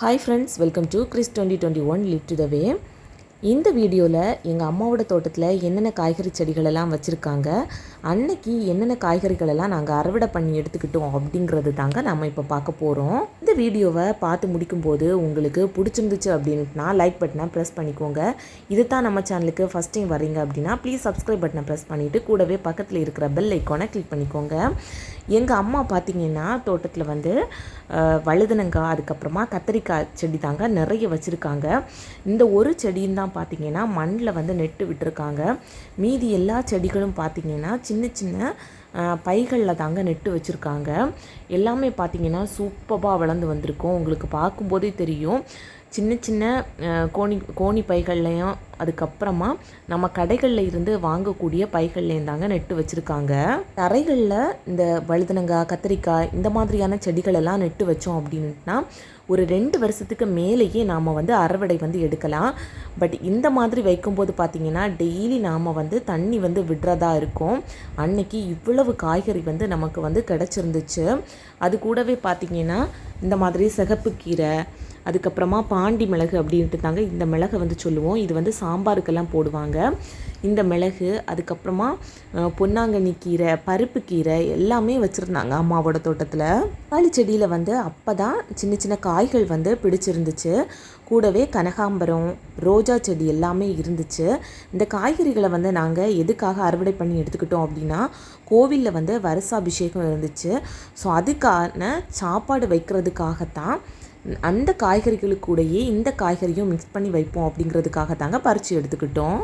Hi friends, welcome to Chris 2021 Live to the Way. இந்த வீடியோவில் எங்கள் அம்மாவோட தோட்டத்தில் என்னென்ன காய்கறி செடிகள் எல்லாம் வச்சுருக்காங்க, அன்னைக்கு என்னென்ன காய்கறிகளெல்லாம் நாங்கள் அறுவடை பண்ணி எடுத்துக்கிட்டோம் அப்படிங்கிறது தாங்க நம்ம இப்போ பார்க்க போகிறோம். இந்த வீடியோவை பார்த்து முடிக்கும்போது உங்களுக்கு பிடிச்சிருந்துச்சு அப்படின்ட்டுனா லைக் பட்டனை ப்ரெஸ் பண்ணிக்கோங்க. இது தான் நம்ம சேனலுக்கு ஃபஸ்ட் டைம் வரீங்க அப்படின்னா ப்ளீஸ் சப்ஸ்கிரைப் பட்டனை ப்ரெஸ் பண்ணிவிட்டு கூடவே பக்கத்தில் இருக்கிற பெல் ஐக்கானை கிளிக் பண்ணிக்கோங்க. எங்கள் அம்மா பார்த்திங்கன்னா தோட்டத்தில் வழுதனங்காய், அதுக்கப்புறமா கத்திரிக்காய் செடி தாங்க நிறைய வச்சுருக்காங்க. இந்த ஒரு செடியும் தான் பார்த்திங்கன்னா மண்ணில் நெட்டு விட்டுருக்காங்க. மீதி எல்லா செடிகளும் பார்த்திங்கன்னா சின்ன சின்ன பைகளில் தாங்க நெட்டு வச்சுருக்காங்க. எல்லாமே பார்த்திங்கன்னா சூப்பராக வளர்ந்து வந்திருக்கும். உங்களுக்கு பார்க்கும்போதே தெரியும். சின்ன சின்ன கோணி பைகள்லையும் அதுக்கப்புறமா நம்ம கடைகளில் இருந்து வாங்கக்கூடிய பைகள்லேயும் தாங்க நெட்டு வச்சுருக்காங்க. தரைகளில் இந்த வழுதனங்காய், கத்திரிக்காய் இந்த மாதிரியான செடிகள் எல்லாம் நெட்டு வச்சோம் அப்படின்னா ஒரு 2 வருஷத்துக்கு மேலேயே நாம் அறுவடை எடுக்கலாம். பட் இந்த மாதிரி வைக்கும்போது பார்த்திங்கன்னா டெய்லி நாம் தண்ணி விடுறதா இருக்கும். அன்னைக்கு இவ்வளவு காய்கறி நமக்கு கிடச்சிருந்துச்சு. அது கூடவே பார்த்திங்கன்னா இந்த மாதிரி சிகப்பு கீரை, அதுக்கப்புறமா பாண்டி மிளகு அப்படின்ட்டு தாங்க இந்த மிளகை சொல்லுவோம். இது சாம்பாருக்கெல்லாம் போடுவாங்க. இந்த மிளகு, அதுக்கப்புறமா பொன்னாங்கண்ணி கீரை, பருப்பு கீரை எல்லாமே வச்சுருந்தாங்க அம்மாவோட தோட்டத்தில். தக்காளி செடியில் அப்போ தான் சின்ன சின்ன காய்கள் பிடிச்சிருந்துச்சு. கூடவே கனகாம்பரம், ரோஜா செடி எல்லாமே இருந்துச்சு. இந்த காய்கறிகளை நாங்கள் எதுக்காக அறுவடை பண்ணி எடுத்துக்கிட்டோம் அப்படின்னா கோவிலில் வருஷாபிஷேகம் இருந்துச்சு. ஸோ அதுக்கான சாப்பாடு வைக்கிறதுக்காகத்தான் அந்த காய்கறிகளுக்கூடையே இந்த காய்கறியும் மிக்ஸ் பண்ணி வைப்போம் அப்படிங்கிறதுக்காக தாங்க பறித்து எடுத்துக்கிட்டோம்.